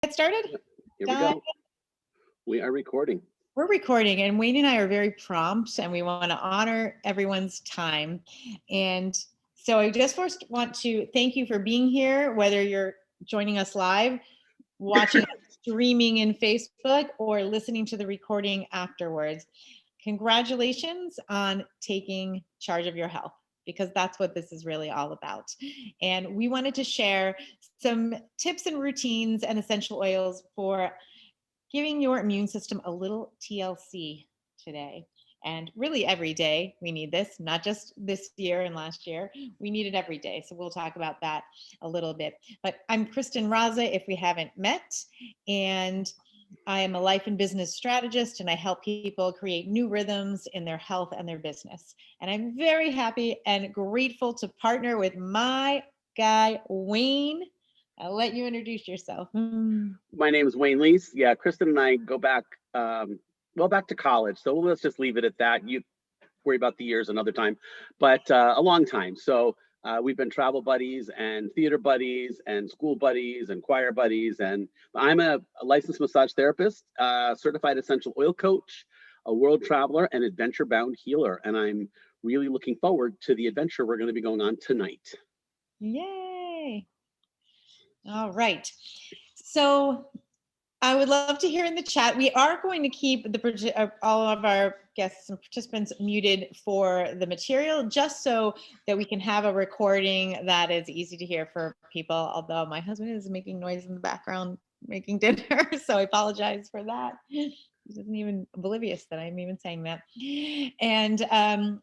Get started? Here we Done. go. We are recording. We're recording, and Wayne and I are very prompt, and we want to honor everyone's time. And so I just first want to thank you for being here, whether you're joining us live, watching streaming in Facebook, or listening to the recording afterwards. Congratulations on taking charge of your health, because that's what this is really all about. And we wanted to share some tips and routines and essential oils for giving your immune system a little TLC today. And really every day we need this, not just this year and last year. We need it every day. So we'll talk about that a little bit. But I'm Kristen Rzasa, if we haven't met, and I am a life and business strategist, and I help people create new rhythms in their health and their business. And I'm very happy and grateful to partner with my guy, Wayne. I'll let you introduce yourself. My name is Wayne Leese. Yeah, Kristen and I go back, back to college. So let's just leave it at that. You worry about the years another time, but a long time. So we've been travel buddies and theater buddies and school buddies and choir buddies. And I'm a licensed massage therapist, certified essential oil coach, a world traveler, and adventure bound healer. And I'm really looking forward to the adventure we're going to be going on tonight. Yay. All right. So I would love to hear in the chat. We are going to keep all of our guests and participants muted for the material, just so that we can have a recording that is easy to hear for people. Although my husband is making noise in the background, making dinner, so I apologize for that. He isn't even oblivious that I'm even saying that. And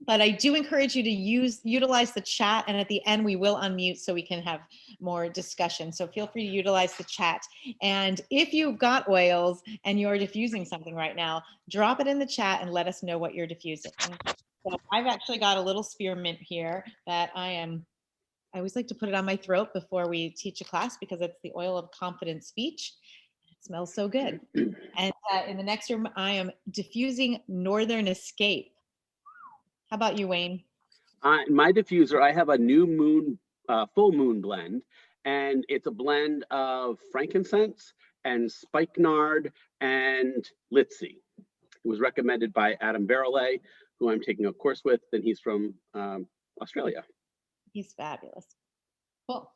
but I do encourage you to utilize the chat, and at the end we will unmute so we can have more discussion. So feel free to utilize the chat. And if you've got oils and you're diffusing something right now, drop it in the chat and let us know what you're diffusing. So I've actually got a little spearmint here that I always like to put it on my throat before we teach a class, because it's the oil of confident speech. It smells so good. And in the next room, I am diffusing Northern Escape. How about you, Wayne? My diffuser, I have a new moon, full moon blend, and it's a blend of frankincense and spikenard and litsi. It was recommended by Adam Barrelay, who I'm taking a course with, and he's from Australia. He's fabulous. Cool.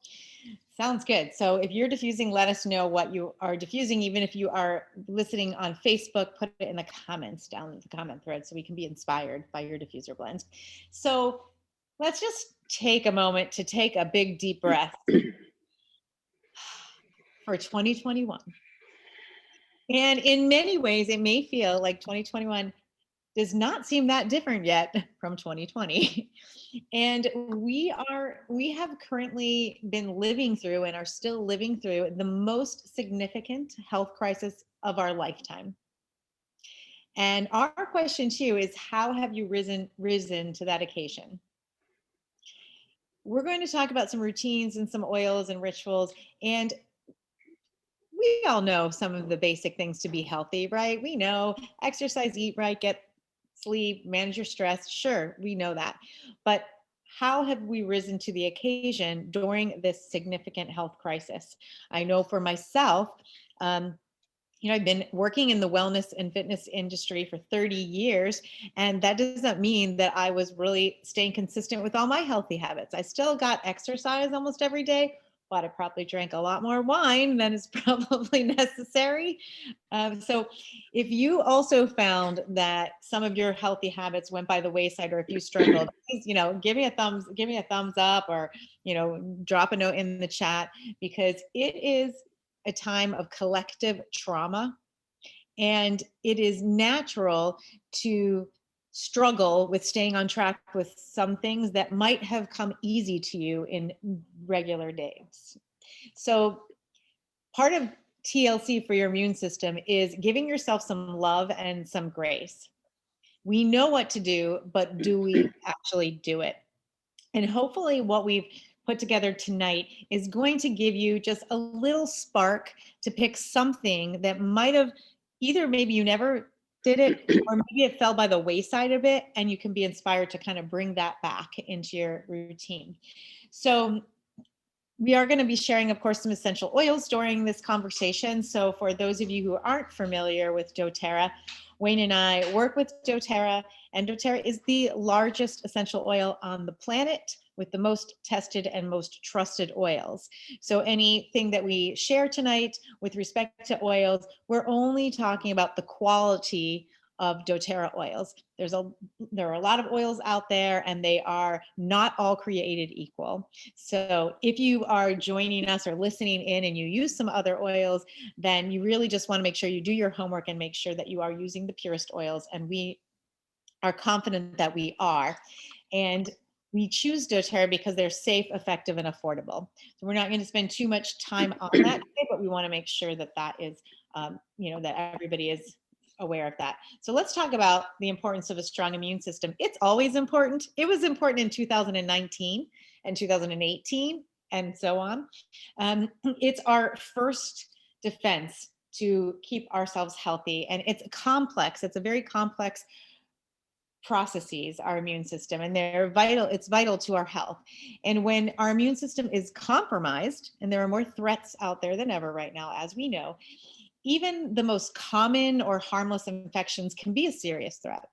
Sounds good. So if you're diffusing, let us know what you are diffusing. Even if you are listening on Facebook, put it in the comments down in the comment thread so we can be inspired by your diffuser blends. So let's just take a moment to take a big deep breath for 2021. And in many ways, it may feel like 2021 does not seem that different yet from 2020. And we have currently been living through and are still living through the most significant health crisis of our lifetime. And our question to you is, how have you risen to that occasion? We're going to talk about some routines and some oils and rituals, and we all know some of the basic things to be healthy, right? We know exercise, eat right, get sleep, manage your stress. Sure, we know that. But how have we risen to the occasion during this significant health crisis? I know for myself, I've been working in the wellness and fitness industry for 30 years, and that doesn't mean that I was really staying consistent with all my healthy habits. I still got exercise almost every day, but I probably drank a lot more wine than is probably necessary. So if you also found that some of your healthy habits went by the wayside, or if you struggled, please, give me a thumbs up, or, drop a note in the chat, because it is a time of collective trauma, and it is natural to struggle with staying on track with some things that might have come easy to you in regular days. So part of TLC for your immune system is giving yourself some love and some grace. We know what to do, but do we actually do it? And hopefully what we've put together tonight is going to give you just a little spark to pick something that might have either maybe you never did it, or maybe it fell by the wayside a bit, and you can be inspired to kind of bring that back into your routine. So We are going to be sharing, of course, some essential oils during this conversation. So for those of you who aren't familiar with doTERRA, Wayne and I work with doTERRA, and doTERRA is the largest essential oil on the planet with the most tested and most trusted oils. So anything that we share tonight with respect to oils, we're only talking about the quality of doTERRA oils. There are a lot of oils out there, and they are not all created equal. So if you are joining us or listening in and you use some other oils, then you really just want to make sure you do your homework and make sure that you are using the purest oils. And we are confident that we are. And we choose doTERRA because they're safe, effective, and affordable. So we're not going to spend too much time on that today, but we want to make sure that that is, that everybody is aware of that. So let's talk about the importance of a strong immune system. It's always important. It was important in 2019 and 2018 and so on. It's our first defense to keep ourselves healthy. And it's complex. It's a very complex processes, our immune system, and they're vital. It's vital to our health. And when our immune system is compromised, and there are more threats out there than ever right now, as we know, even the most common or harmless infections can be a serious threat.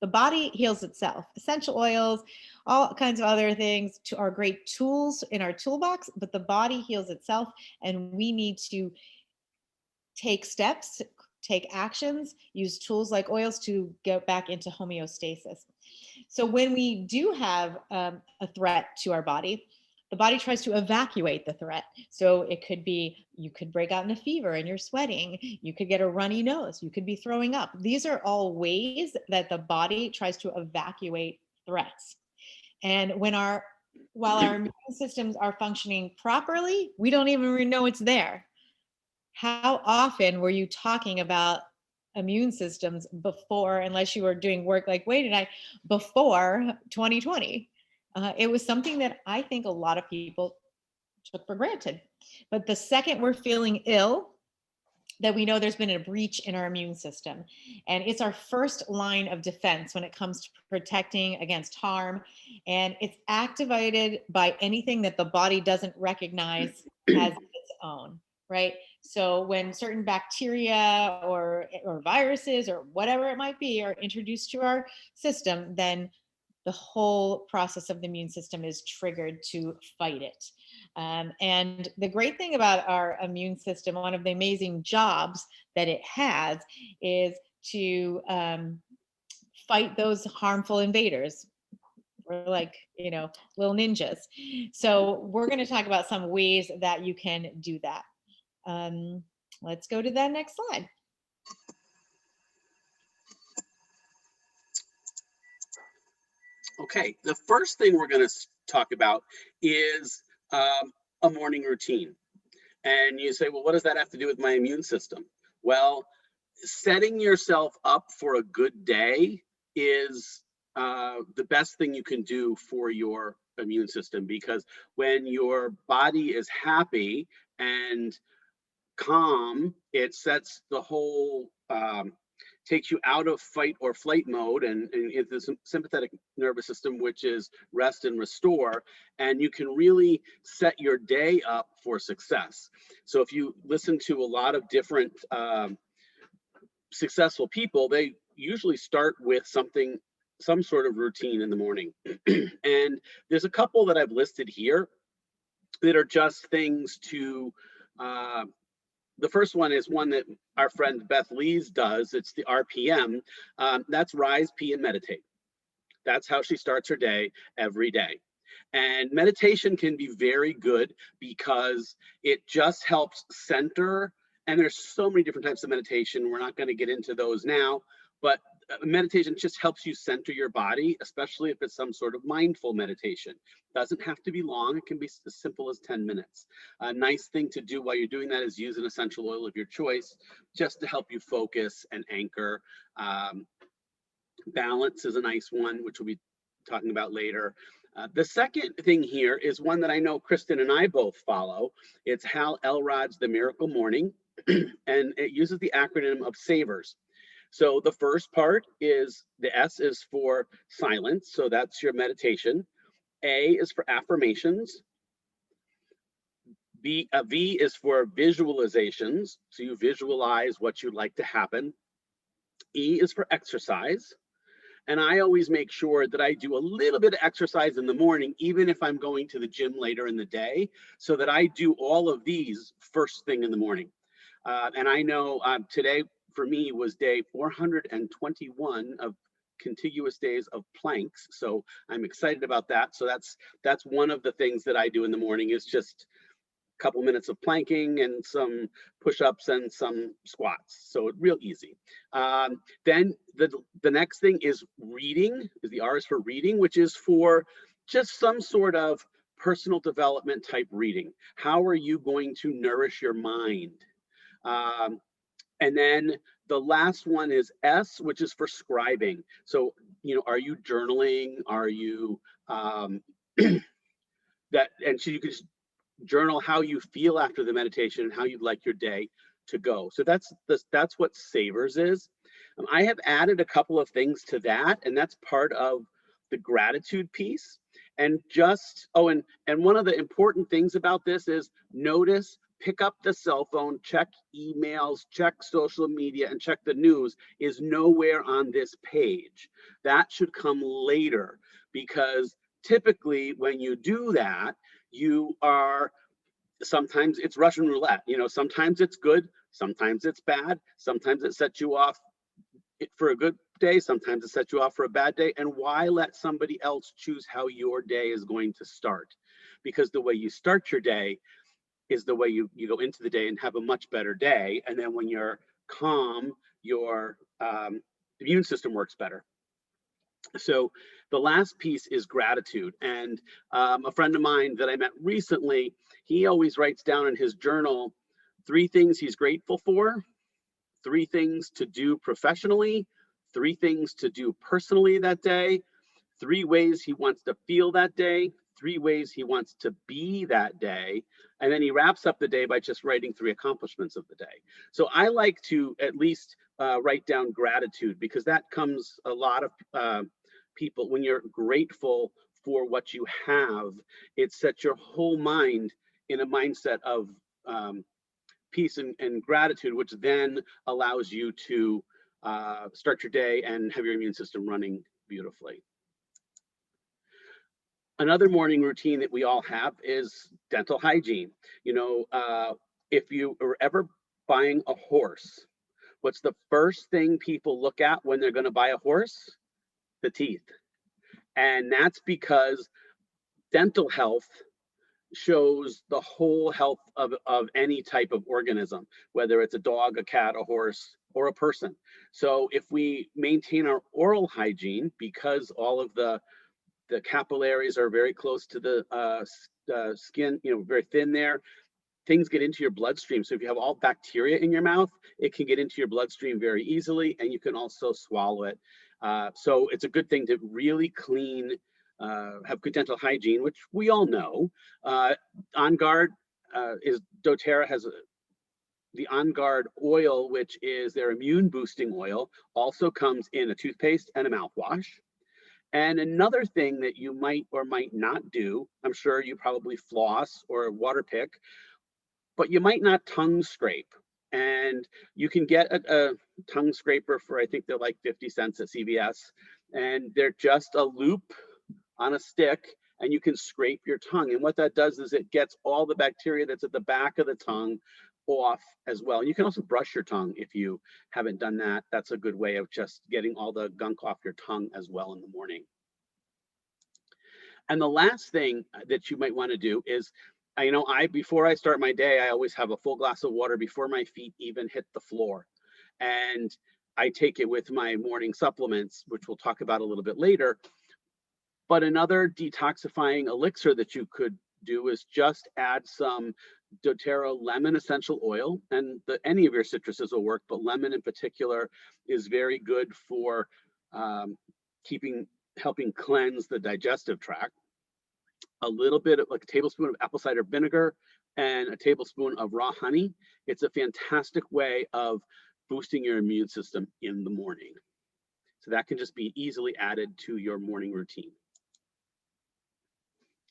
The body heals itself. Essential oils, all kinds of other things are great tools in our toolbox, but the body heals itself, and we need to take steps, take actions, use tools like oils to get back into homeostasis. So when we do have a threat to our body, the body tries to evacuate the threat. So it could be, you could break out in a fever and you're sweating. You could get a runny nose. You could be throwing up. These are all ways that the body tries to evacuate threats. And while our immune systems are functioning properly, we don't even know it's there. How often were you talking about immune systems before, unless you were doing work like Wade and I, before 2020? It was something that I think a lot of people took for granted. But the second we're feeling ill, that we know there's been a breach in our immune system. And it's our first line of defense when it comes to protecting against harm. And it's activated by anything that the body doesn't recognize as its own, right? So when certain bacteria or viruses or whatever it might be are introduced to our system, then the whole process of the immune system is triggered to fight it. And the great thing about our immune system, one of the amazing jobs that it has, is to fight those harmful invaders. We're like, little ninjas. So we're going to talk about some ways that you can do that. Let's go to that next slide. Okay, the first thing we're going to talk about is a morning routine. And you say, well, what does that have to do with my immune system? Well, setting yourself up for a good day is the best thing you can do for your immune system, because when your body is happy and calm, it sets the whole takes you out of fight or flight mode and into the sympathetic nervous system, which is rest and restore, and you can really set your day up for success. So if you listen to a lot of different successful people, they usually start with some sort of routine in the morning. And there's a couple that I've listed here that are just things to the first one is one that our friend Beth Lees does. It's the RPM. That's rise, pee, and meditate. That's how she starts her day every day. And meditation can be very good because it just helps center. And there's so many different types of meditation. We're not going to get into those now, but meditation just helps you center your body, especially if it's some sort of mindful meditation. Doesn't have to be long. It can be as simple as 10 minutes. A nice thing to do while you're doing that is use an essential oil of your choice just to help you focus and anchor. Balance is a nice one, which we'll be talking about later. The second thing here is one that I know Kristen and I both follow. It's Hal Elrod's The Miracle Morning, and it uses the acronym of SAVERS. So the first part is, the S is for silence. So that's your meditation. A is for affirmations. V is for visualizations. So you visualize what you'd like to happen. E is for exercise. And I always make sure that I do a little bit of exercise in the morning, even if I'm going to the gym later in the day, so that I do all of these first thing in the morning. And I know today for me was day 421 of contiguous days of planks. So I'm excited about that. So that's one of the things that I do in the morning, is just a couple minutes of planking and some push-ups and some squats. So real easy. Then the next thing is reading. The R is for reading, which is for just some sort of personal development type reading. How are you going to nourish your mind? And then the last one is S, which is for scribing. So, are you journaling? Are you that? And so you can just journal how you feel after the meditation and how you'd like your day to go. So that's what Savers is. I have added a couple of things to that, and that's part of the gratitude piece. And just and one of the important things about this is notice, pick up the cell phone, check emails, check social media, and check the news is nowhere on this page. That should come later, because typically when you do that, you are, sometimes it's Russian roulette. Sometimes it's good, sometimes it's bad, sometimes it sets you off for a good day, sometimes it sets you off for a bad day. And why let somebody else choose how your day is going to start? Because the way you start your day is the way you go into the day and have a much better day. And then when you're calm, your immune system works better. So the last piece is gratitude. And a friend of mine that I met recently, he always writes down in his journal 3 things he's grateful for, 3 things to do professionally, 3 things to do personally that day, 3 ways he wants to feel that day, 3 ways he wants to be that day. And then he wraps up the day by just writing 3 accomplishments of the day. So I like to at least write down gratitude, because that comes a lot of people, when you're grateful for what you have, it sets your whole mind in a mindset of peace and gratitude, which then allows you to start your day and have your immune system running beautifully. Another morning routine that we all have is dental hygiene. If you are ever buying a horse, what's the first thing people look at when they're going to buy a horse? The teeth. And that's because dental health shows the whole health of any type of organism, whether it's a dog, a cat, a horse, or a person. So if we maintain our oral hygiene, because all of the capillaries are very close to the skin, very thin there, things get into your bloodstream. So if you have all bacteria in your mouth, it can get into your bloodstream very easily, and you can also swallow it. So it's a good thing to really clean, have good dental hygiene, which we all know. On Guard is doTERRA has the On Guard oil, which is their immune boosting oil, also comes in a toothpaste and a mouthwash. And another thing that you might or might not do, I'm sure you probably floss or water pick, but you might not tongue scrape. And you can get a tongue scraper for, I think they're like 50 cents at CVS, and they're just a loop on a stick, and you can scrape your tongue. And what that does is it gets all the bacteria that's at the back of the tongue off as well. And you can also brush your tongue if you haven't done that. That's a good way of just getting all the gunk off your tongue as well in the morning. And the last thing that you might want to do is, before I start my day, I always have a full glass of water before my feet even hit the floor. And I take it with my morning supplements, which we'll talk about a little bit later. But another detoxifying elixir that you could do is just add some doTERRA lemon essential oil, and any of your citruses will work, but lemon in particular is very good for helping cleanse the digestive tract. A little bit of, like, a tablespoon of apple cider vinegar and a tablespoon of raw honey. It's a fantastic way of boosting your immune system in the morning. So that can just be easily added to your morning routine.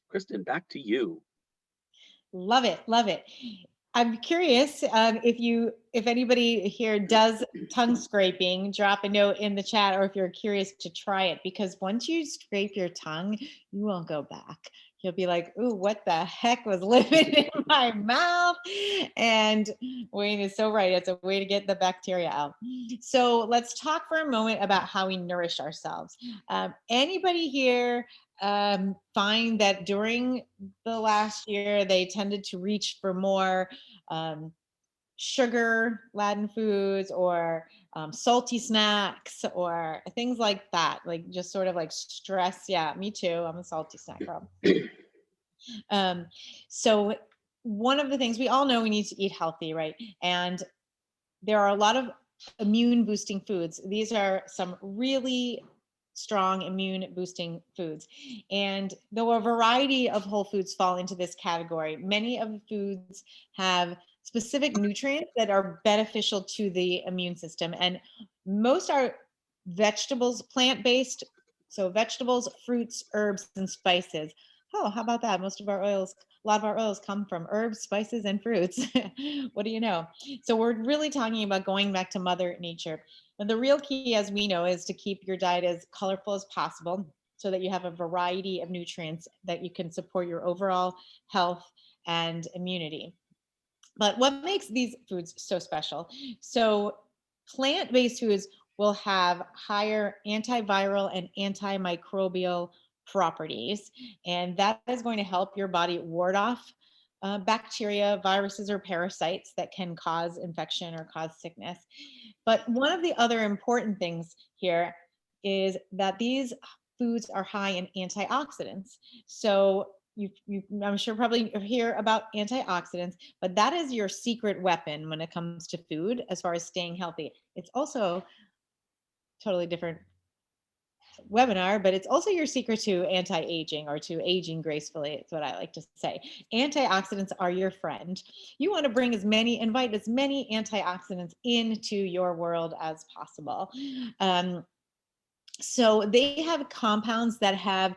Kristen, back to you. Love it. Love it. I'm curious if anybody here does tongue scraping, drop a note in the chat, or if you're curious to try it, because once you scrape your tongue, you won't go back. You'll be like, ooh, what the heck was living in my mouth? And Wayne is so right. It's a way to get the bacteria out. So let's talk for a moment about how we nourish ourselves. Anybody here find that during the last year, they tended to reach for more um, sugar laden foods or salty snacks or things like that, like just sort of like stress. Yeah, me too. I'm a salty snack girl. Um, so one of the things we all know, we need to eat healthy, right? And there are a lot of immune boosting foods. These are some really strong immune boosting foods. And though a variety of whole foods fall into this category, many of the foods have specific nutrients that are beneficial to the immune system. And most are vegetables, plant-based. So vegetables, fruits, herbs, and spices. Oh, how about that? A lot of our oils come from herbs, spices, and fruits. What do you know? So we're really talking about going back to Mother Nature. And the real key, as we know, is to keep your diet as colorful as possible so that you have a variety of nutrients that you can support your overall health and immunity. But what makes these foods so special? So plant-based foods will have higher antiviral and antimicrobial properties, and that is going to help your body ward off bacteria, viruses, or parasites that can cause infection or cause sickness. But one of the other important things here is that these foods are high in antioxidants. So I'm sure probably hear about antioxidants, but that is your secret weapon when it comes to food as far as staying healthy. It's also totally different webinar, but it's also your secret to anti-aging or to aging gracefully. It's what I like to say. Antioxidants are your friend. You want to invite as many antioxidants into your world as possible. So they have compounds that have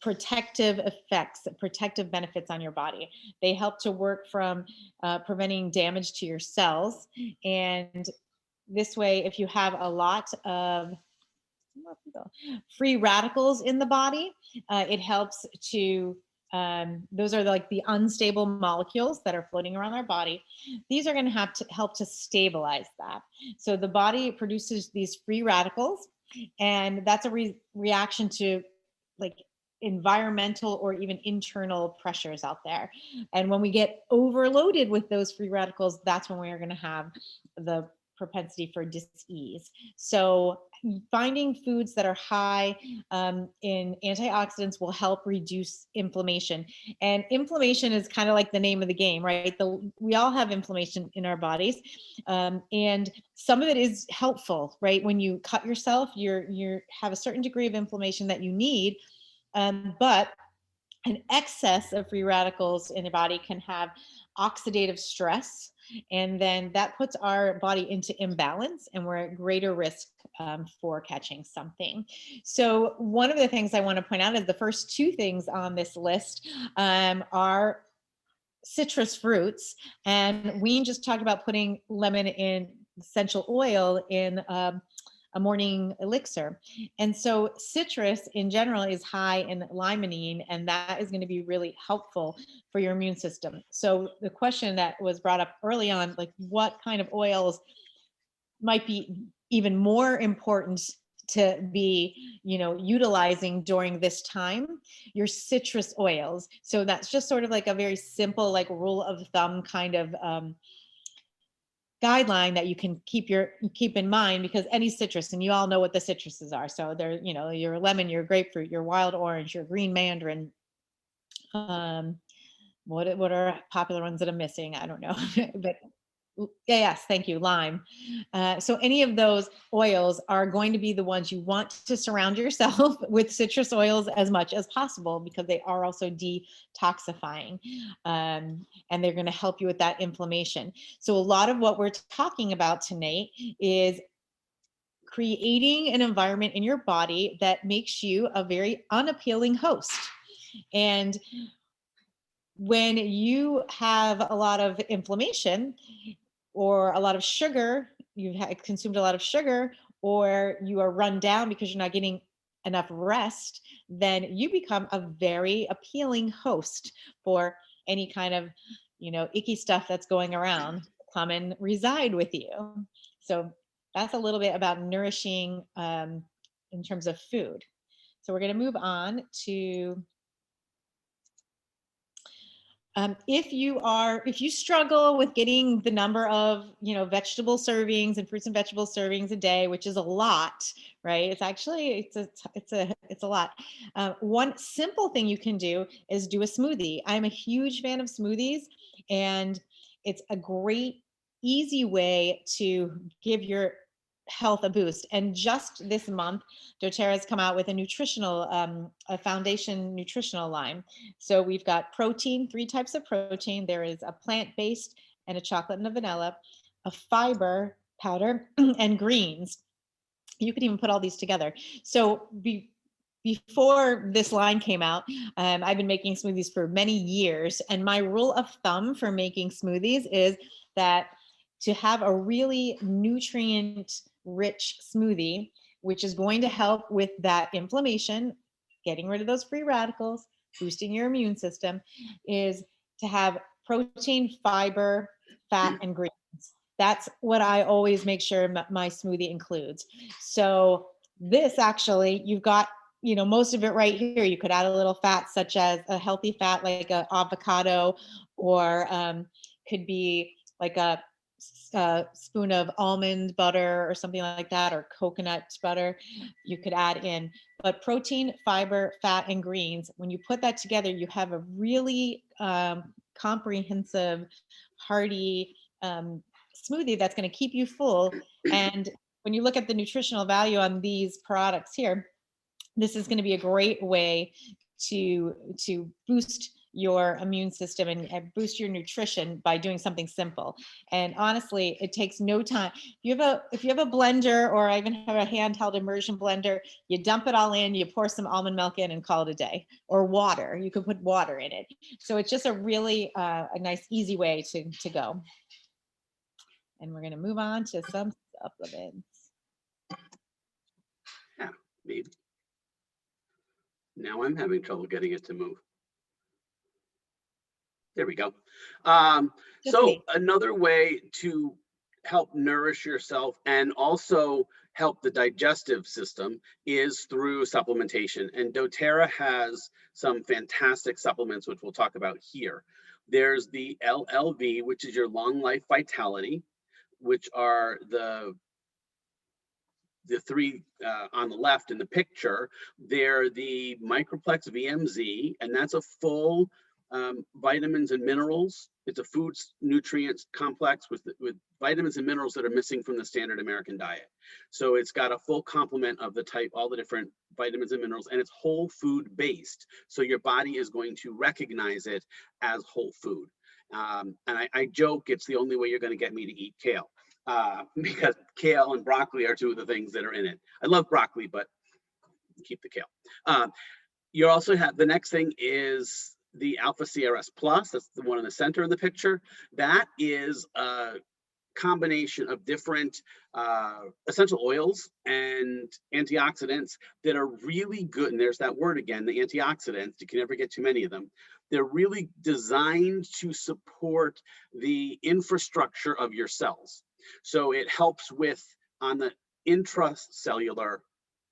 protective effects, protective benefits on your body. They help to work from preventing damage to your cells. And this way, if you have a lot of free radicals in the body, it helps to those are like the unstable molecules that are floating around our body. These are going to have to help to stabilize that. So the body produces these free radicals, and that's a reaction to like environmental or even internal pressures out there. And when we get overloaded with those free radicals, that's when we are going to have the propensity for disease. So finding foods that are high in antioxidants will help reduce inflammation. And inflammation is kind of like the name of the game, right? We all have inflammation in our bodies, and some of it is helpful, right? When you cut yourself, you have a certain degree of inflammation that you need, but an excess of free radicals in the body can have oxidative stress, and then that puts our body into imbalance, and we're at greater risk for catching something. So one of the things I want to point out is the first two things on this list are citrus fruits, and we just talked about putting lemon in essential oil in a morning elixir. And so citrus in general is high in limonene, and that is going to be really helpful for your immune system. So the question that was brought up early on, like what kind of oils might be even more important to be, utilizing during this time, your citrus oils. So that's just sort of like a very simple, like rule of thumb kind of guideline that you can keep in mind, because any citrus, and you all know what the citruses are. So they're, your lemon, your grapefruit, your wild orange, your green mandarin. What are popular ones that I'm missing? I don't know. But yes, thank you, lime. So any of those oils are going to be the ones you want to surround yourself with citrus oils as much as possible, because they are also detoxifying, and they're going to help you with that inflammation. So a lot of what we're talking about tonight is creating an environment in your body that makes you a very unappealing host. And when you have a lot of inflammation or a lot of sugar, you've consumed a lot of sugar, or you are run down because you're not getting enough rest, then you become a very appealing host for any kind of, icky stuff that's going around. Come and reside with you. So that's a little bit about nourishing in terms of food. So we're going to move on to if you struggle with getting the number of, vegetable servings and fruits and vegetable servings a day, which is a lot, right? It's a lot. One simple thing you can do is do a smoothie. I'm a huge fan of smoothies, and it's a great, easy way to give your health a boost. And just this month, doTERRA has come out with a foundation nutritional line. So we've got protein, 3 types of protein. There is a plant-based and a chocolate and a vanilla, a fiber powder, and greens. You could even put all these together. So before this line came out, I've been making smoothies for many years. And my rule of thumb for making smoothies is that to have a really nutrient-rich smoothie, which is going to help with that inflammation, getting rid of those free radicals, boosting your immune system, is to have protein, fiber, fat, and greens. That's what I always make sure my smoothie includes. So this actually, you've got, most of it right here. You could add a little fat, such as a healthy fat like a avocado, or could be like a spoon of almond butter or something like that, or coconut butter you could add in. But protein, fiber, fat, and greens, when you put that together, you have a really comprehensive, hearty smoothie that's going to keep you full. And when you look at the nutritional value on these products here, this is going to be a great way to boost your immune system and boost your nutrition by doing something simple. And honestly, it takes no time. If you have a blender, or I even have a handheld immersion blender, you dump it all in, you pour some almond milk in, and call it a day. Or water, you could put water in it. So it's just a really a nice, easy way to go. And we're going to move on to some supplements. Yeah, maybe. Now I'm having trouble getting it to move. There we go. So another way to help nourish yourself and also help the digestive system is through supplementation. And doTERRA has some fantastic supplements, which we'll talk about here. There's the LLV, which is your long life vitality, which are the 3 on the left in the picture. They're the Microplex VMZ, and that's a full vitamins and minerals. It's a food nutrients complex with vitamins and minerals that are missing from the standard American diet. So it's got a full complement of all the different vitamins and minerals, and it's whole food based. So your body is going to recognize it as whole food. And I joke it's the only way you're going to get me to eat kale. Because kale and broccoli are 2 of the things that are in it. I love broccoli, but keep the kale. You also have, the next thing is the Alpha CRS Plus. That's the one in the center of the picture. That is a combination of different essential oils and antioxidants that are really good. And there's that word again, the antioxidants. You can never get too many of them. They're really designed to support the infrastructure of your cells. So it helps with, on the intracellular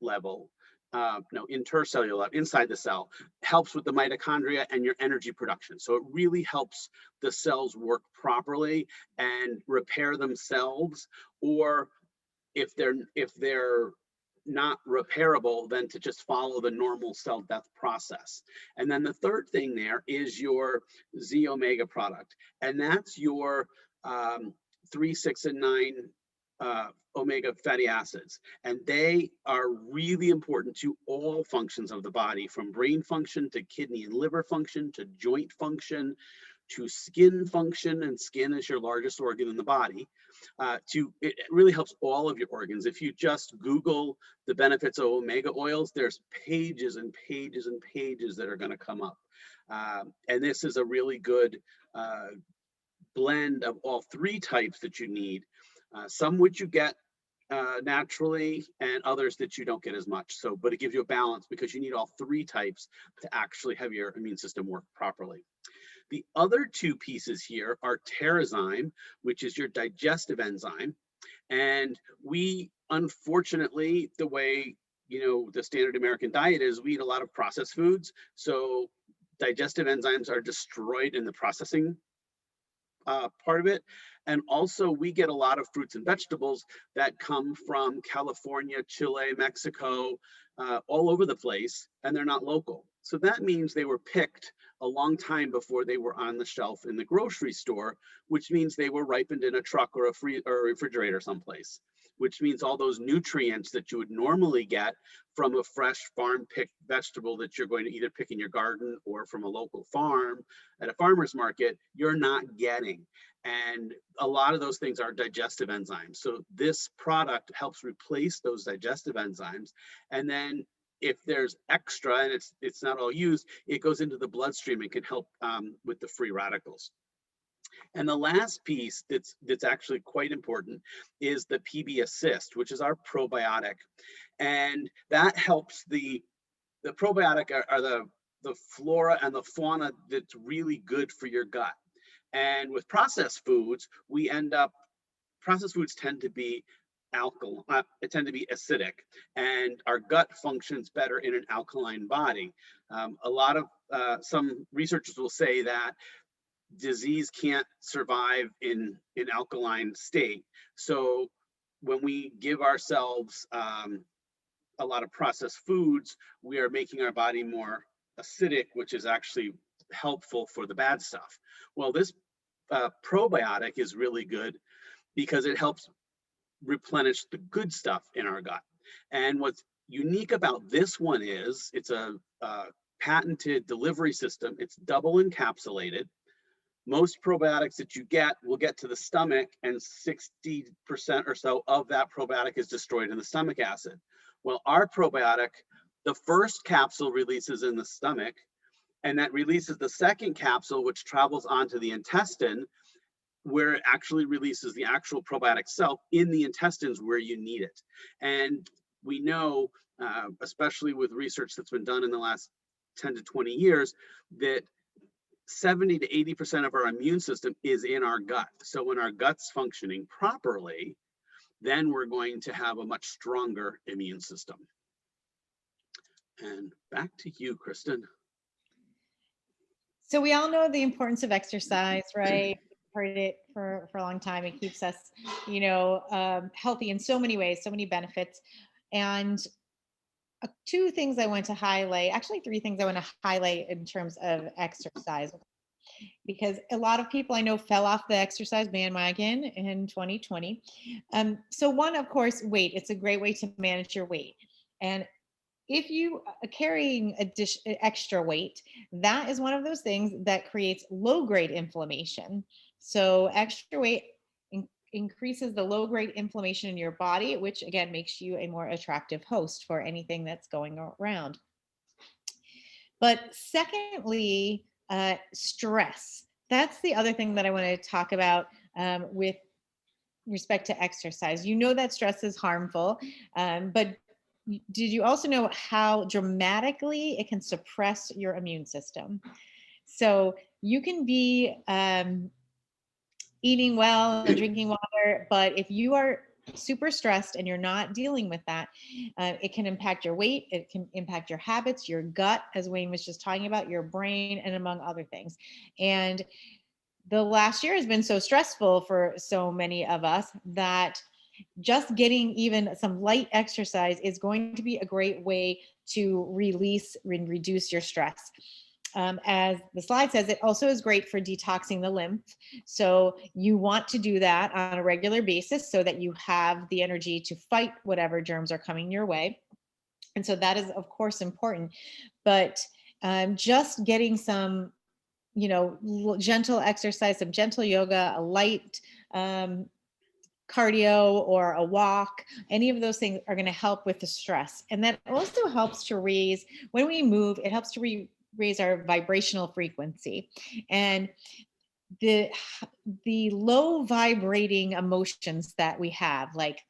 level, intercellular, inside the cell, helps with the mitochondria and your energy production. So it really helps the cells work properly and repair themselves, or if they're not repairable, then to just follow the normal cell death process. And then the third thing there is your Z Omega product, and that's your 3, 6, and 9 omega fatty acids, and they are really important to all functions of the body, from brain function to kidney and liver function to joint function. to skin function, and skin is your largest organ in the body. It really helps all of your organs. If you just Google the benefits of omega oils, there's pages and pages and pages that are going to come up. And this is a really good blend of all three types that you need. Some which you get naturally, and others that you don't get as much. So, but it gives you a balance because you need all three types to actually have your immune system work properly. The other two pieces here are Terrazyme, which is your digestive enzyme. And we, unfortunately, the way, the standard American diet is, we eat a lot of processed foods. So digestive enzymes are destroyed in the processing part of it. And also we get a lot of fruits and vegetables that come from California, Chile, Mexico, all over the place, and they're not local. So that means they were picked a long time before they were on the shelf in the grocery store, which means they were ripened in a truck or a refrigerator someplace, which means all those nutrients that you would normally get from a fresh farm picked vegetable that you're going to either pick in your garden or from a local farm at a farmer's market, you're not getting. And a lot of those things are digestive enzymes. So this product helps replace those digestive enzymes. And then if there's extra and it's not all used, it goes into the bloodstream and can help with the free radicals. And the last piece that's actually quite important is the PB Assist, which is our probiotic. And that helps the probiotic are the flora and the fauna that's really good for your gut. And with processed foods, processed foods tend to be tend to be acidic, and our gut functions better in an alkaline body. Some researchers will say that disease can't survive in alkaline state. So when we give ourselves a lot of processed foods, we are making our body more acidic, which is actually helpful for the bad stuff. Well, this probiotic is really good because it helps replenish the good stuff in our gut. And what's unique about this one is it's a patented delivery system. It's double encapsulated. Most probiotics that you get will get to the stomach, and 60% or so of that probiotic is destroyed in the stomach acid. Well, our probiotic, the first capsule releases in the stomach, and that releases the second capsule, which travels onto the intestine, where it actually releases the actual probiotic self in the intestines where you need it. And we know, especially with research that's been done in the last 10 to 20 years, that 70 to 80% of our immune system is in our gut. So when our gut's functioning properly, then we're going to have a much stronger immune system. And back to you, Kristen. So we all know the importance of exercise, right? We've heard it for a long time. It keeps us, healthy in so many ways, so many benefits. And two things I want to highlight, actually three things I want to highlight in terms of exercise, because a lot of people I know fell off the exercise bandwagon in 2020. So one, of course, weight. It's a great way to manage your weight. And if you are carrying extra weight, that is one of those things that creates low-grade inflammation. So extra weight increases the low-grade inflammation in your body, which again makes you a more attractive host for anything that's going around. But secondly, stress. That's the other thing that I want to talk about with respect to exercise. You know that stress is harmful, but did you also know how dramatically it can suppress your immune system? So you can be eating well and drinking water, but if you are super stressed and you're not dealing with that, it can impact your weight, it can impact your habits, your gut, as Wayne was just talking about, your brain, and among other things. And the last year has been so stressful for so many of us that just getting even some light exercise is going to be a great way to release and reduce your stress. As the slide says, it also is great for detoxing the lymph. So you want to do that on a regular basis so that you have the energy to fight whatever germs are coming your way. And so that is, of course, important. But just getting some gentle exercise, some gentle yoga, a light cardio or a walk, any of those things are going to help with the stress. And that also helps to raise, when we move, it helps to raise our vibrational frequency. And the low vibrating emotions that we have, like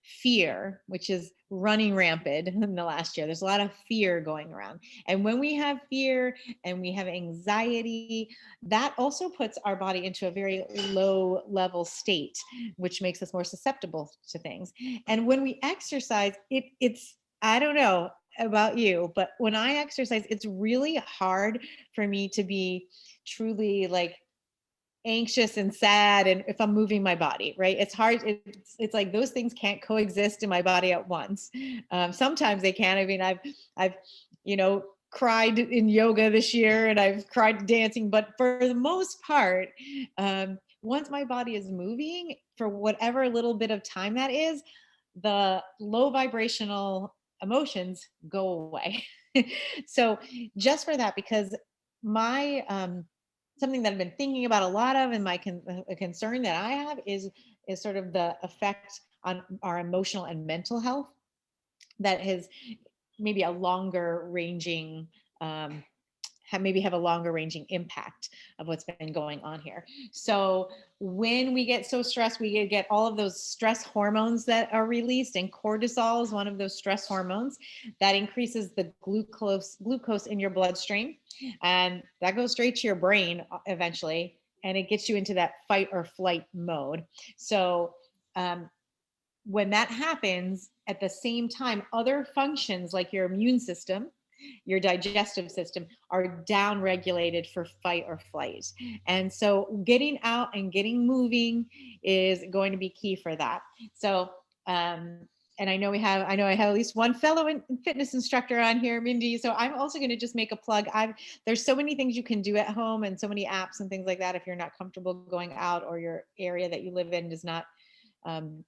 fear, which is running rampant in the last year. There's a lot of fear going around. And when we have fear and we have anxiety, that also puts our body into a very low level state, which makes us more susceptible to things. And when we exercise, it's, I don't know about you, but when I exercise, it's really hard for me to be truly like anxious and sad, and if I'm moving my body, right, it's hard. It's like those things can't coexist in my body at once. Sometimes they can. I mean, I've cried in yoga this year, and I've cried dancing, but for the most part, once my body is moving for whatever little bit of time that is, the low vibrational emotions go away. So just for that, because my something that I've been thinking about a lot of, and my a concern that I have is sort of the effect on our emotional and mental health that has maybe a longer ranging have a longer ranging impact of what's been going on here. So when we get so stressed, we get all of those stress hormones that are released, and cortisol is one of those stress hormones that increases the glucose in your bloodstream, and that goes straight to your brain eventually, and it gets you into that fight or flight mode. So when that happens, at the same time, other functions like your immune system, your digestive system, are down regulated for fight or flight. And so getting out and getting moving is going to be key for that. So and I know I have at least one fellow fitness instructor on here, Mindy. So I'm also going to just make a plug. There's so many things you can do at home, and so many apps and things like that. If you're not comfortable going out, or your area that you live in does not have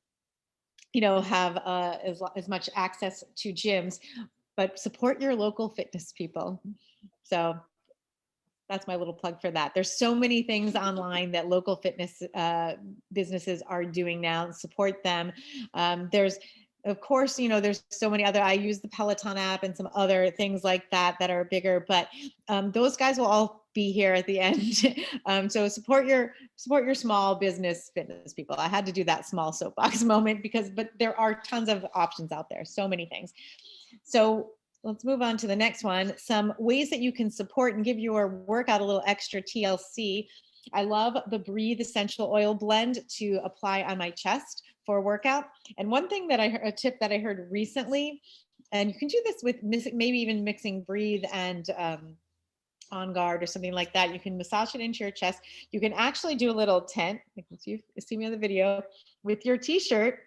as much access to gyms, but support your local fitness people. So that's my little plug for that. There's so many things online that local fitness businesses are doing now. Support them. There's, of course, there's so many other, I use the Peloton app and some other things like that are bigger, but those guys will all be here at the end. So support your small business fitness people. I had to do that small soapbox moment but there are tons of options out there, so many things. So let's move on to the next one. Some ways that you can support and give your workout a little extra TLC. I love the Breathe Essential Oil Blend to apply on my chest for a workout. And one thing a tip that I heard recently, and you can do this with maybe even mixing Breathe and On Guard or something like that. You can massage it into your chest. You can actually do a little tent. You can see me on the video with your t-shirt,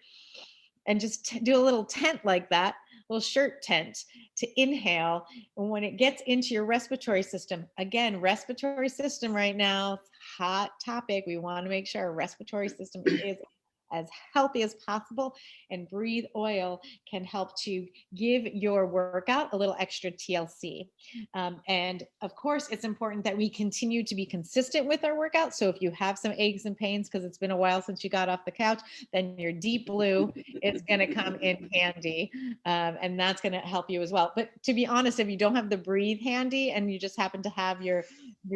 and just do a little tent like that, little shirt tent to inhale. And when it gets into your respiratory system, again, respiratory system right now, hot topic. We want to make sure our respiratory system is as healthy as possible, and Breathe Oil can help to give your workout a little extra TLC. And of course, it's important that we continue to be consistent with our workout. So if you have some aches and pains because it's been a while since you got off the couch, then your Deep Blue is going to come in handy, and that's going to help you as well. But to be honest, if you don't have the Breathe handy and you just happen to have your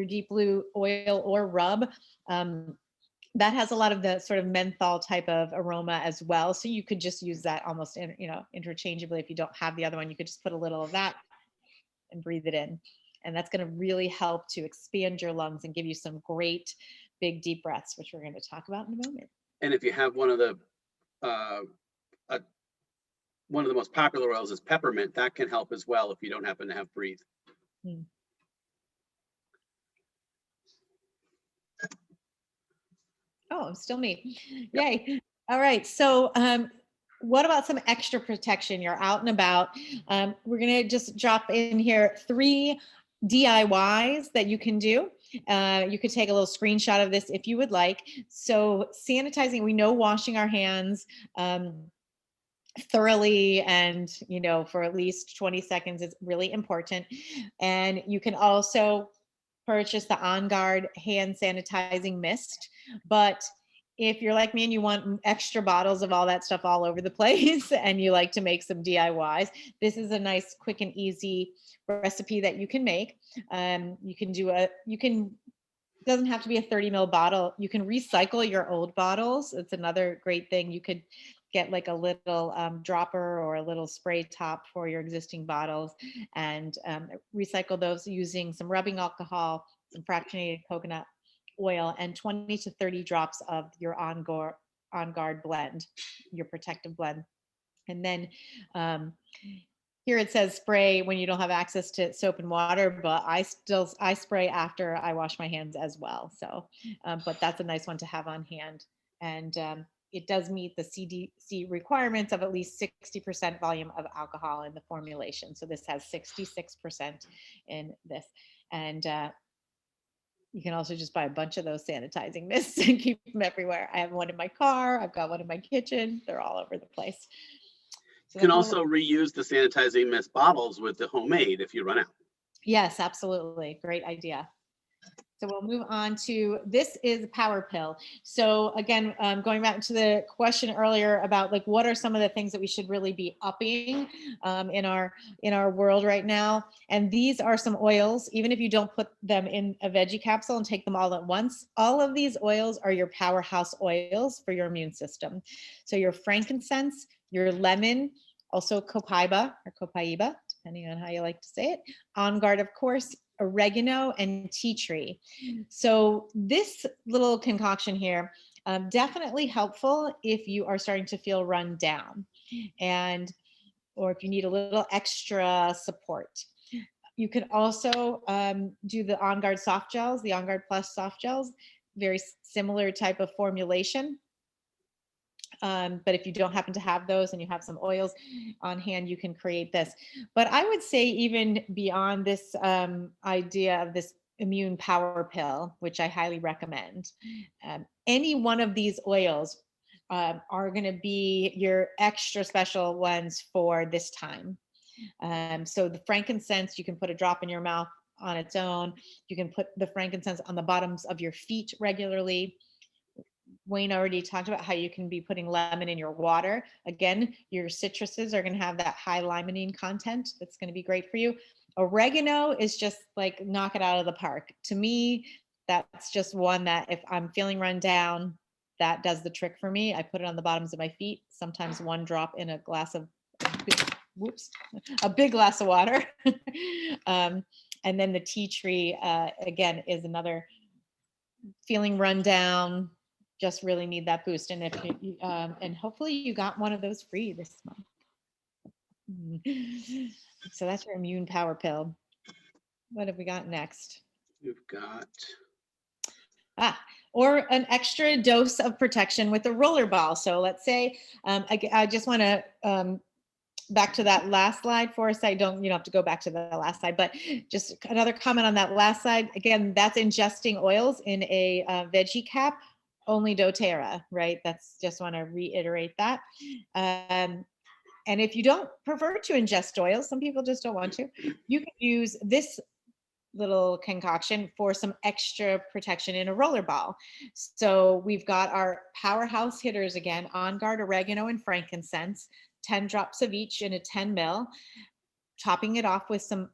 Deep Blue oil or rub, that has a lot of the sort of menthol type of aroma as well. So you could just use that almost interchangeably. If you don't have the other one, you could just put a little of that and breathe it in. And that's going to really help to expand your lungs and give you some great big deep breaths, which we're going to talk about in a moment. And if you have one of the most popular oils is peppermint, that can help as well if you don't happen to have Breathe. Oh, still me. Yep. Yay. All right. So what about some extra protection? You're out and about. We're going to just drop in here 3 DIYs that you can do. You could take a little screenshot of this if you would like. So sanitizing, we know washing our hands thoroughly and for at least 20 seconds is really important. And you can also purchase the On Guard hand sanitizing mist. But if you're like me and you want extra bottles of all that stuff all over the place and you like to make some DIYs, this is a nice, quick and easy recipe that you can make. Doesn't have to be a 30 ml bottle. You can recycle your old bottles. It's another great thing. You could get like a little dropper or a little spray top for your existing bottles and recycle those using some rubbing alcohol, some fractionated coconut oil, and 20 to 30 drops of your On Guard blend, your protective blend. And then here it says spray when you don't have access to soap and water, but I spray after I wash my hands as well. So, but that's a nice one to have on hand. And it does meet the CDC requirements of at least 60% volume of alcohol in the formulation. So this has 66% in this. And you can also just buy a bunch of those sanitizing mists and keep them everywhere. I have one in my car. I've got one in my kitchen. They're all over the place. You can also reuse the sanitizing mist bottles with the homemade if you run out. Yes, absolutely. Great idea. So we'll move on to, this is Power Pill. So again, going back to the question earlier about like, what are some of the things that we should really be upping in our world right now? And these are some oils, even if you don't put them in a veggie capsule and take them all at once, all of these oils are your powerhouse oils for your immune system. So your frankincense, your lemon, also copaiba or copaiba, depending on how you like to say it, On Guard, of course, oregano, and tea tree. So this little concoction here, definitely helpful if you are starting to feel run down or if you need a little extra support. You can also do the On Guard soft gels, the On Guard Plus soft gels, very similar type of formulation. But if you don't happen to have those and you have some oils on hand, you can create this. But I would say even beyond this idea of this immune power pill, which I highly recommend, any one of these oils are going to be your extra special ones for this time. So the frankincense, you can put a drop in your mouth on its own. You can put the frankincense on the bottoms of your feet regularly. Wayne already talked about how you can be putting lemon in your water. Again, your citruses are going to have that high limonene content. That's going to be great for you. Oregano is just like knock it out of the park. To me, that's just one that if I'm feeling run down, that does the trick for me. I put it on the bottoms of my feet, sometimes one drop in a big glass of water. And then the tea tree, again, is another feeling run down, just really need that boost. And if you, and hopefully you got one of those free this month. So that's your immune power pill. What have we got next? We've got or an extra dose of protection with a rollerball. So let's say I just want to back to that last slide for us. You don't have to go back to the last slide, but just another comment on that last slide. Again, that's ingesting oils in a veggie cap, only doTERRA, right? That's just want to reiterate that. And if you don't prefer to ingest oils, some people just don't want to, you can use this little concoction for some extra protection in a rollerball. So we've got our powerhouse hitters again, On Guard, oregano, and frankincense, 10 drops of each in a 10 ml, topping it off with some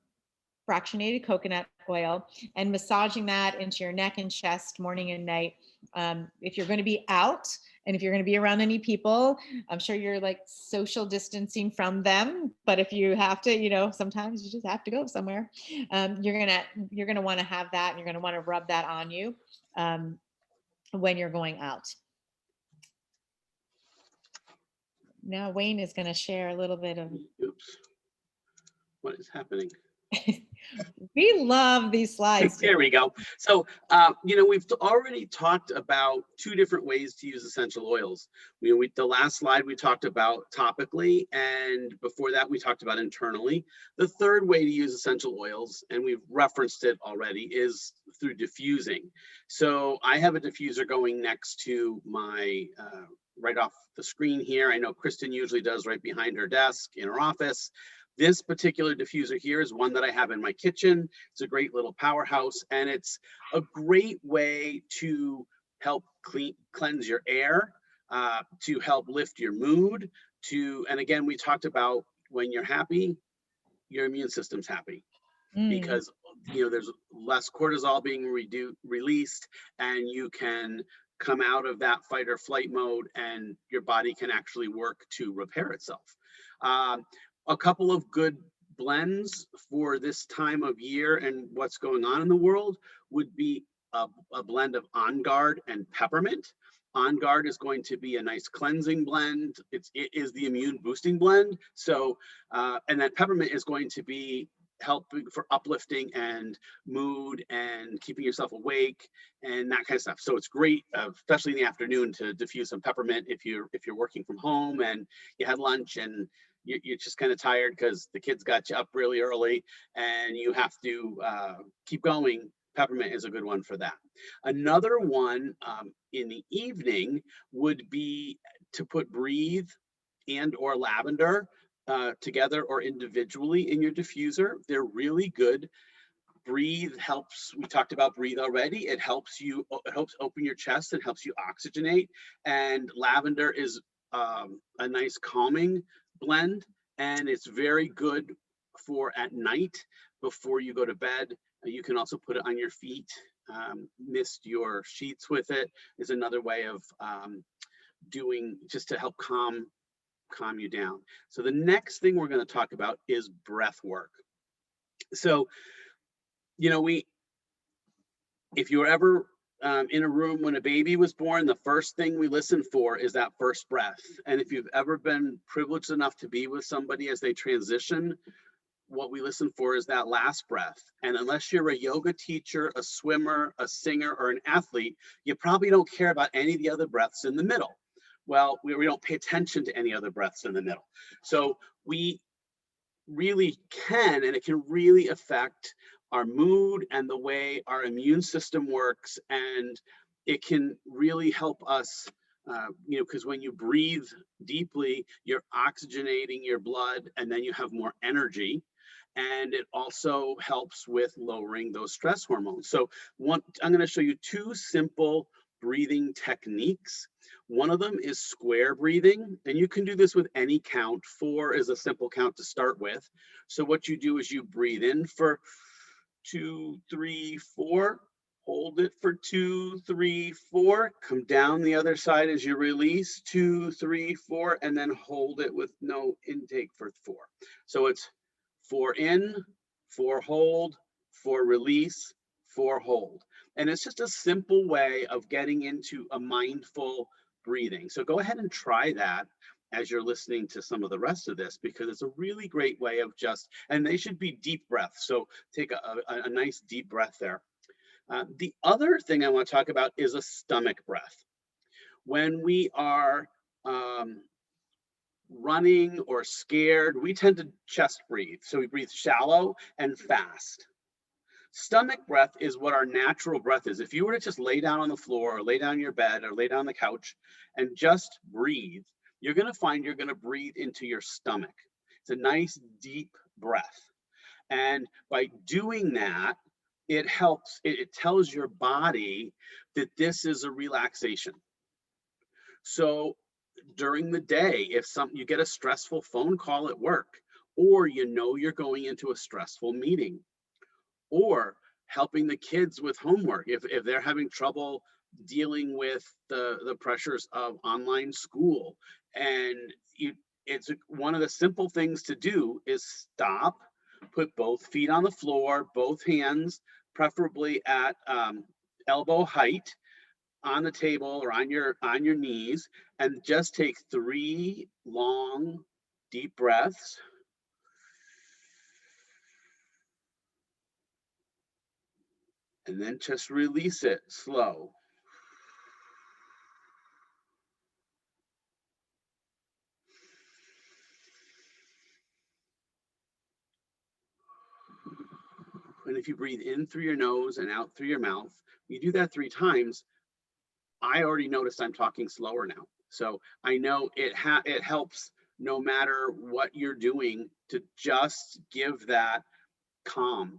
fractionated coconut oil and massaging that into your neck and chest morning and night. If you're going to be out and if you're going to be around any people, I'm sure you're like social distancing from them, but if you have to, sometimes you just have to go somewhere. You're going to want to have that, and you're going to want to rub that on you when you're going out. Now Wayne is going to share a little bit of. Oops. What is happening? We love these slides. There we go. So, we've already talked about two different ways to use essential oils. The last slide we talked about topically, and before that we talked about internally. The third way to use essential oils, and we've referenced it already, is through diffusing. So I have a diffuser going next to my, right off the screen here. I know Kristen usually does right behind her desk in her office. This particular diffuser here is one that I have in my kitchen. It's a great little powerhouse, and it's a great way to help cleanse your air, to help lift your mood, and again, we talked about when you're happy, your immune system's happy, Mm. because there's less cortisol being released, and you can come out of that fight or flight mode, and your body can actually work to repair itself. Um, a couple of good blends for this time of year and what's going on in the world would be a blend of On Guard and peppermint. On Guard is going to be a nice cleansing blend. It is the immune boosting blend. So, and then peppermint is going to be helping for uplifting and mood and keeping yourself awake and that kind of stuff. So it's great, especially in the afternoon, to diffuse some peppermint if you're working from home and you had lunch and you're just kind of tired because the kids got you up really early and you have to keep going. Peppermint is a good one for that. Another one in the evening would be to put Breathe and or lavender together or individually in your diffuser. They're really good. Breathe helps. We talked about Breathe already. It helps open your chest and helps you oxygenate. And lavender is a nice calming blend, and it's very good for at night before you go to bed. You can also put it on your feet. Mist your sheets with it is another way of doing, just to help calm you down. So the next thing we're going to talk about is breath work. So, if you were ever in a room when a baby was born, the first thing we listen for is that first breath. And if you've ever been privileged enough to be with somebody as they transition, what we listen for is that last breath. And unless you're a yoga teacher, a swimmer, a singer, or an athlete, you probably don't care about any of the other breaths in the middle. Well, we don't pay attention to any other breaths in the middle. So we really can, and it can really affect our mood and the way our immune system works. And it can really help us, because when you breathe deeply, you're oxygenating your blood and then you have more energy. And it also helps with lowering those stress hormones. So I'm going to show you two simple breathing techniques. One of them is square breathing, and you can do this with any count. 4 is a simple count to start with. So what you do is you breathe in for 2, 3, 4, hold it for 2, 3, 4, come down the other side as you release, 2, 3, 4, and then hold it with no intake for 4. So it's 4 in, 4 hold, 4 release, 4 hold. And it's just a simple way of getting into a mindful breathing. So go ahead and try that as you're listening to some of the rest of this, because it's a really great way of and they should be deep breaths. So take a nice deep breath there. The other thing I want to talk about is a stomach breath. When we are running or scared, we tend to chest breathe. So we breathe shallow and fast. Stomach breath is what our natural breath is. If you were to just lay down on the floor or lay down in your bed or lay down on the couch and just breathe, you're going to find you're going to breathe into your stomach. It's a nice deep breath. And by doing that, it helps, it tells your body that this is a relaxation. So during the day, if you get a stressful phone call at work, or you're going into a stressful meeting, or helping the kids with homework, if they're having trouble dealing with the pressures of online school, and it's one of the simple things to do is stop, put both feet on the floor, both hands preferably at elbow height on the table or on your knees, and just take 3 long deep breaths. And then just release it slow. And if you breathe in through your nose and out through your mouth, you do that 3 times. I already noticed I'm talking slower now. So I know it helps no matter what you're doing, to just give that calm,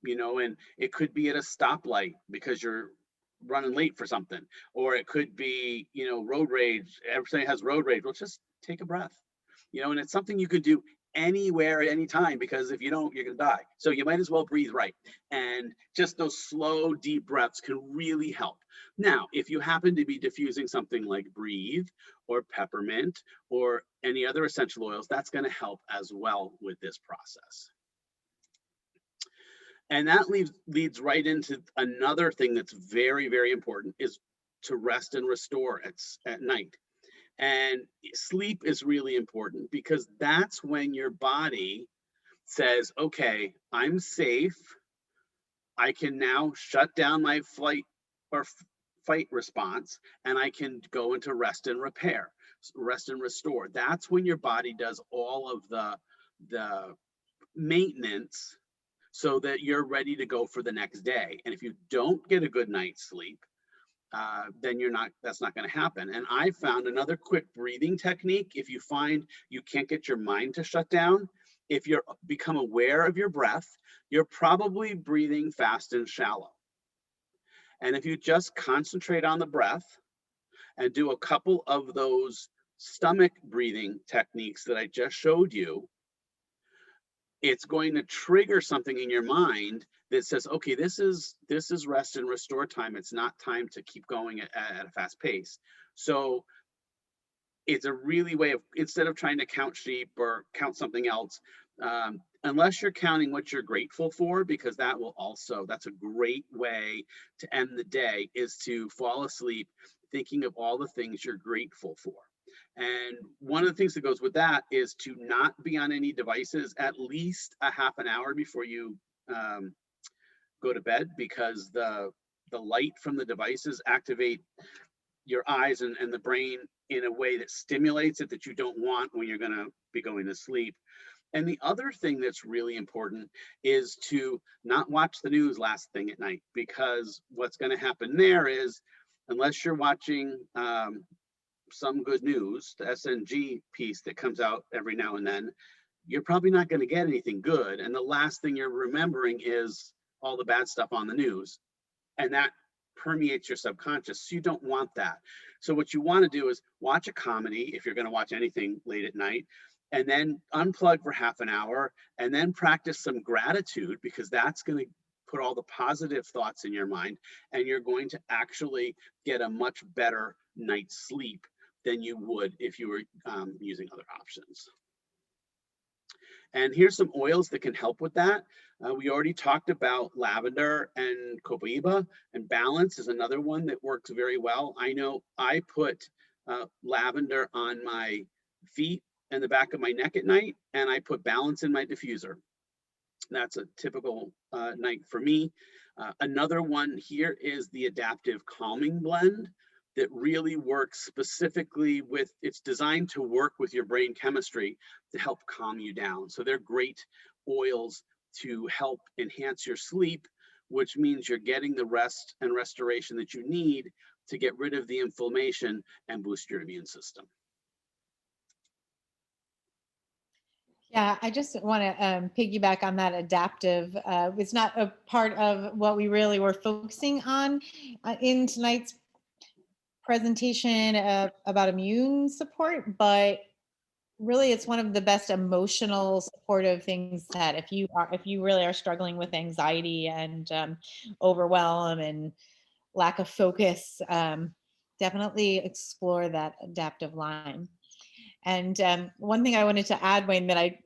and it could be at a stoplight because you're running late for something, or it could be, road rage. Everybody has road rage. Well, just take a breath, and it's something you could do anywhere, anytime, because if you don't, you're going to die. So you might as well breathe right. And just those slow, deep breaths can really help. Now, if you happen to be diffusing something like Breathe or peppermint or any other essential oils, that's going to help as well with this process. And that leads right into another thing that's very, very important, is to rest and restore at night. And sleep is really important because that's when your body says, okay, I'm safe. I can now shut down my flight or fight response, and I can go into rest and restore. That's when your body does all of the maintenance so that you're ready to go for the next day. And if you don't get a good night's sleep, then that's not going to happen. And I found another quick breathing technique. If you find you can't get your mind to shut down, if you're become aware of your breath, you're probably breathing fast and shallow. And if you just concentrate on the breath and do a couple of those stomach breathing techniques that I just showed you, it's going to trigger something in your mind that says, okay, this is rest and restore time. It's not time to keep going at a fast pace. So it's a really way of, instead of trying to count sheep or count something else, unless you're counting what you're grateful for, because that's a great way to end the day, is to fall asleep thinking of all the things you're grateful for. And one of the things that goes with that is to not be on any devices at least a half an hour before you go to bed, because the light from the devices activate your eyes and the brain in a way that stimulates it that you don't want when you're going to be going to sleep. And the other thing that's really important is to not watch the news last thing at night, because what's going to happen there is, unless you're watching some good news, the SNG piece that comes out every now and then, you're probably not going to get anything good. And the last thing you're remembering is all the bad stuff on the news. And that permeates your subconscious. So you don't want that. So what you want to do is watch a comedy, if you're going to watch anything late at night, and then unplug for half an hour, and then practice some gratitude, because that's going to put all the positive thoughts in your mind, and you're going to actually get a much better night's sleep than you would if you were using other options. And here's some oils that can help with that. We already talked about lavender and copaiba, and balance is another one that works very well. I know I put lavender on my feet and the back of my neck at night, and I put balance in my diffuser. That's a typical night for me. Another one here is the adaptive calming blend that really works specifically with, it's designed to work with your brain chemistry to help calm you down. So they're great oils to help enhance your sleep, which means you're getting the rest and restoration that you need to get rid of the inflammation and boost your immune system. Yeah, I just want to piggyback on that adaptive. It's not a part of what we really were focusing on in tonight's presentation about immune support, but really it's one of the best emotional supportive things that if you really are struggling with anxiety and overwhelm and lack of focus, definitely explore that adaptive line. And one thing I wanted to add, Wayne, that I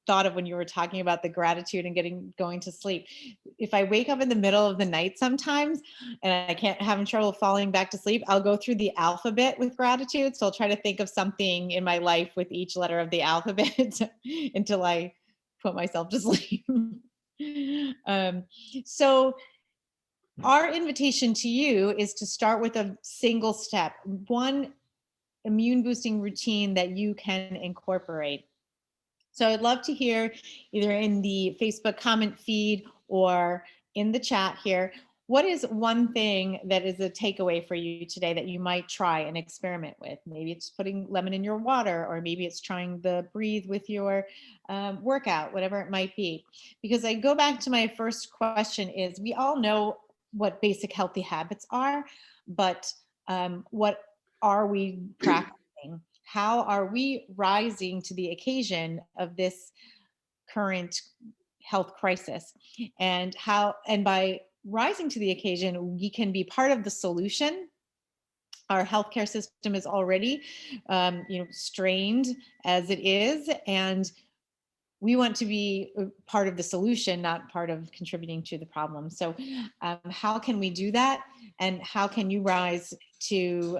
thought of when you were talking about the gratitude and going to sleep. If I wake up in the middle of the night sometimes and I can't having trouble falling back to sleep, I'll go through the alphabet with gratitude. So I'll try to think of something in my life with each letter of the alphabet until I put myself to sleep. So our invitation to you is to start with a single step, one immune boosting routine that you can incorporate. So I'd love to hear either in the Facebook comment feed or in the chat here, what is one thing that is a takeaway for you today that you might try and experiment with? Maybe it's putting lemon in your water, or maybe it's trying the breathe with your workout, whatever it might be. Because I go back to my first question is, we all know what basic healthy habits are, but what are we practicing? How are we rising to the occasion of this current health crisis? And by rising to the occasion, we can be part of the solution. Our healthcare system is already strained as it is, and we want to be part of the solution, not part of contributing to the problem. So how can we do that, and how can you rise to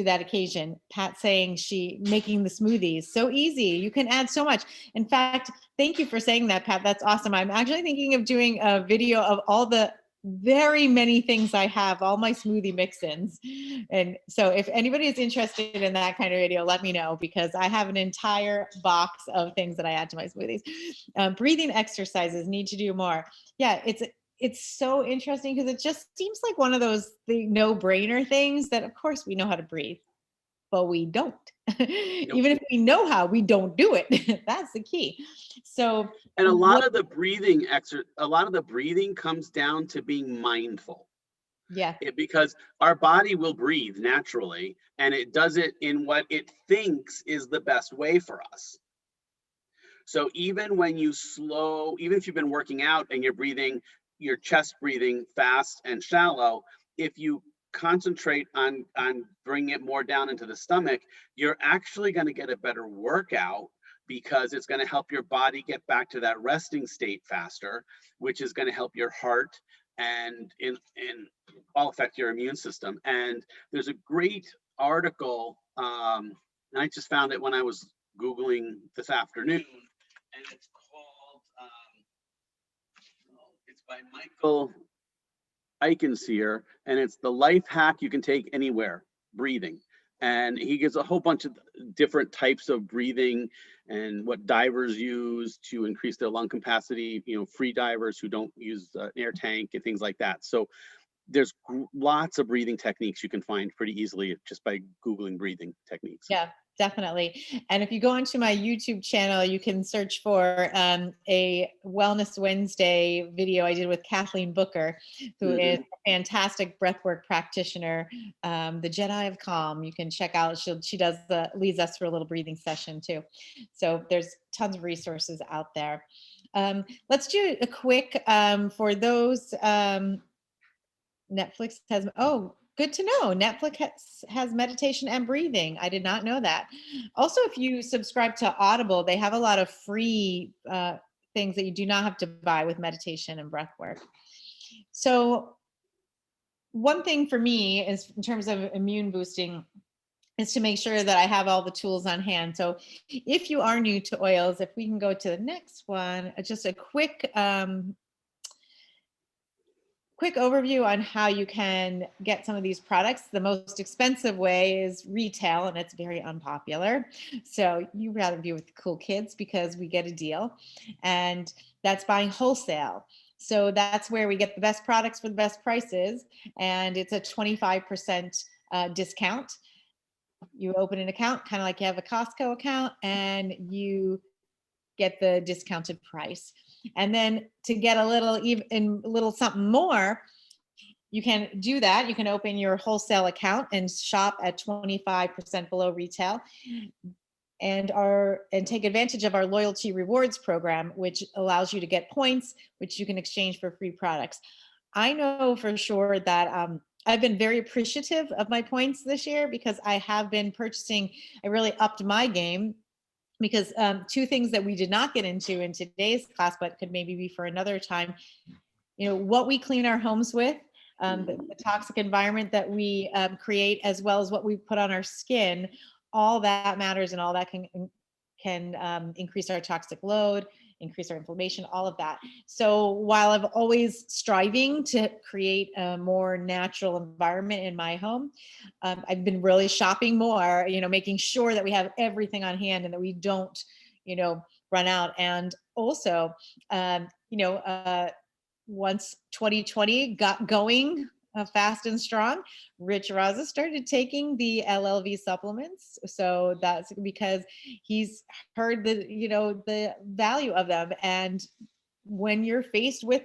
that occasion? Pat saying she making the smoothies, so easy. You can add so much. In fact, thank you for saying that, Pat. That's awesome. I'm actually thinking of doing a video of all the very many things I have, all my smoothie mix-ins. And so if anybody is interested in that kind of video, let me know, because I have an entire box of things that I add to my smoothies. Breathing exercises, need to do more. Yeah, it's so interesting because it just seems like one of those no-brainer things that, of course, we know how to breathe, but we don't. Even if we know how, we don't do it. That's the key. So, And a lot of the breathing comes down to being mindful. Yeah. Because our body will breathe naturally, and it does it in what it thinks is the best way for us. So even when you even if you've been working out and you're breathing, your chest breathing fast and shallow, if you concentrate on bringing it more down into the stomach, you're actually going to get a better workout, because it's going to help your body get back to that resting state faster, which is going to help your heart and in all affect your immune system. And there's a great article, and I just found it when I was Googling this afternoon, and it's called, it's by Michael Eichenseer, and it's the life hack you can take anywhere, breathing. And he gives a whole bunch of different types of breathing and what divers use to increase their lung capacity, free divers who don't use an air tank and things like that. So there's lots of breathing techniques you can find pretty easily just by Googling breathing techniques. Yeah, definitely. And if you go onto my YouTube channel, you can search for a Wellness Wednesday video I did with Kathleen Booker, who is a fantastic breathwork practitioner, the Jedi of Calm. You can check out. She does leads us through a little breathing session too. So there's tons of resources out there. Let's do a quick for those. Netflix has, good to know. Netflix has meditation and breathing. I did not know that. Also, if you subscribe to Audible, they have a lot of free things that you do not have to buy with meditation and breath work. So one thing for me is, in terms of immune boosting, is to make sure that I have all the tools on hand. So if you are new to oils, if we can go to the next one, just a quick overview on how you can get some of these products. The most expensive way is retail, and it's very unpopular. So you rather be with the cool kids because we get a deal, and that's buying wholesale. So that's where we get the best products for the best prices, and it's a 25% discount. You open an account, kind of like you have a Costco account, and you get the discounted price. And then to get a little something more, you can do that. You can open your wholesale account and shop at 25% below retail, and take advantage of our loyalty rewards program, which allows you to get points, which you can exchange for free products. I know for sure that I've been very appreciative of my points this year, because I have been purchasing. I really upped my game, because two things that we did not get into in today's class, but could maybe be for another time, what we clean our homes with, the toxic environment that we create, as well as what we put on our skin, all that matters, and all that can increase our toxic load, increase our inflammation, all of that. So while I've always striving to create a more natural environment in my home, I've been really shopping more, making sure that we have everything on hand and that we don't, run out. And also, once 2020 got going fast and strong, Rich Raza started taking the LLV supplements. So that's because he's heard the value of them. And when you're faced with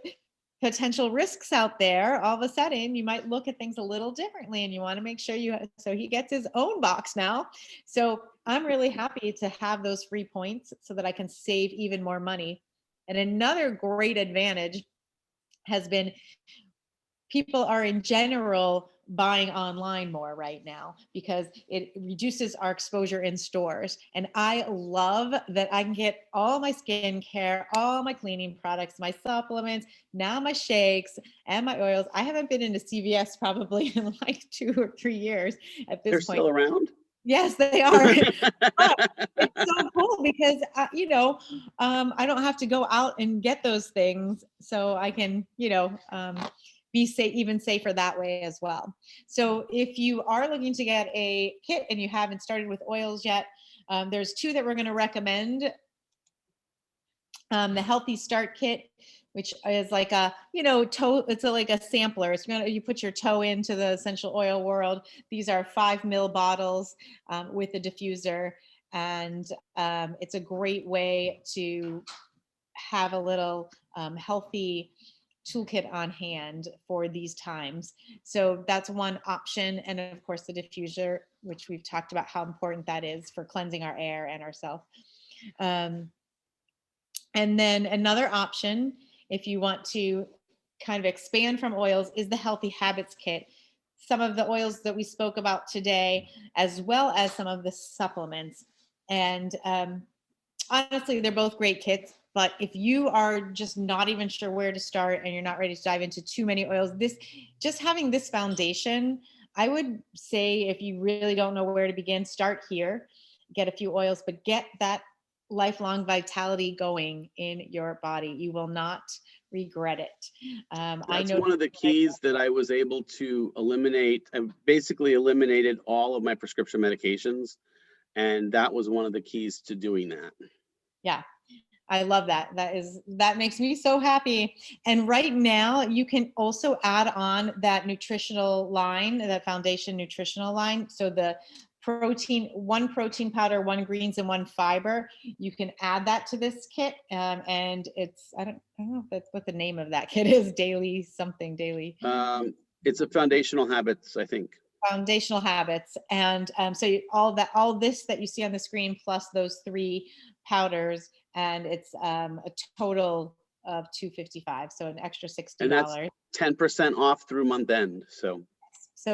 potential risks out there, all of a sudden you might look at things a little differently, and you want to make sure so he gets his own box now. So I'm really happy to have those free points so that I can save even more money. And another great advantage has been people are in general buying online more right now because it reduces our exposure in stores. And I love that I can get all my skincare, all my cleaning products, my supplements, now my shakes and my oils. I haven't been into CVS probably in like 2 or 3 years at this They're point. still around? Yes, they are. But it's so cool because, I don't have to go out and get those things. So I can, be safe, even safer that way as well. So if you are looking to get a kit and you haven't started with oils yet, there's 2 that we're going to recommend. The Healthy Start Kit, which is like a, it's like a sampler. You put your toe into the essential oil world. These are 5 ml bottles with a diffuser. And it's a great way to have a little healthy toolkit on hand for these times. So that's one option. And of course, the diffuser, which we've talked about how important that is for cleansing our air and ourselves. And then another option, if you want to kind of expand from oils, is the Healthy Habits Kit. Some of the oils that we spoke about today, as well as some of the supplements. And honestly, they're both great kits. But if you are just not even sure where to start and you're not ready to dive into too many oils, just having this foundation, I would say if you really don't know where to begin, start here, get a few oils, but get that lifelong vitality going in your body. You will not regret it. That's one of the keys that I was able to eliminate. I basically eliminated all of my prescription medications, and that was one of the keys to doing that. Yeah, I love that. That makes me so happy. And right now you can also add on that nutritional line, that foundation nutritional line. So the one protein powder, 1 greens and 1 fiber. You can add that to this kit. And it's, I don't know if that's what the name of that kit is, daily. It's a foundational habits, I think. Foundational habits. And so all this that you see on the screen, plus those 3 powders, and it's a total of $255, so an extra $60. And that's 10% off through month end. So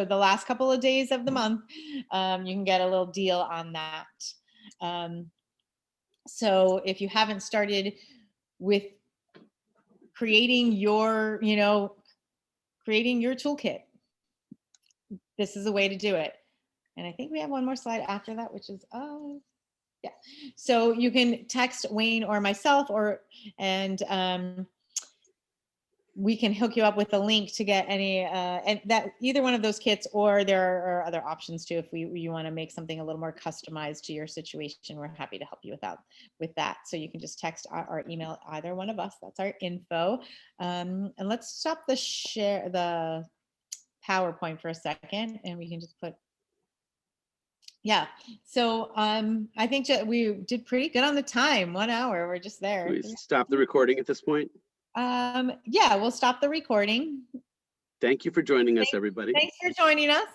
the last couple of days of the month, you can get a little deal on that. So if you haven't started with creating your toolkit, this is a way to do it. And I think we have one more slide after that, which is, yeah. So you can text Wayne or myself, and we can hook you up with a link to get and that either one of those kits, or there are other options too. If you want to make something a little more customized to your situation, we're happy to help you with that. So you can just text or email either one of us. That's our info. And let's stop the PowerPoint for a second, and we can just put. Yeah. So I think we did pretty good on the time. 1 hour. We're just there. Can we stop the recording at this point? Yeah, we'll stop the recording. Thank you for joining us, everybody. Thanks for joining us.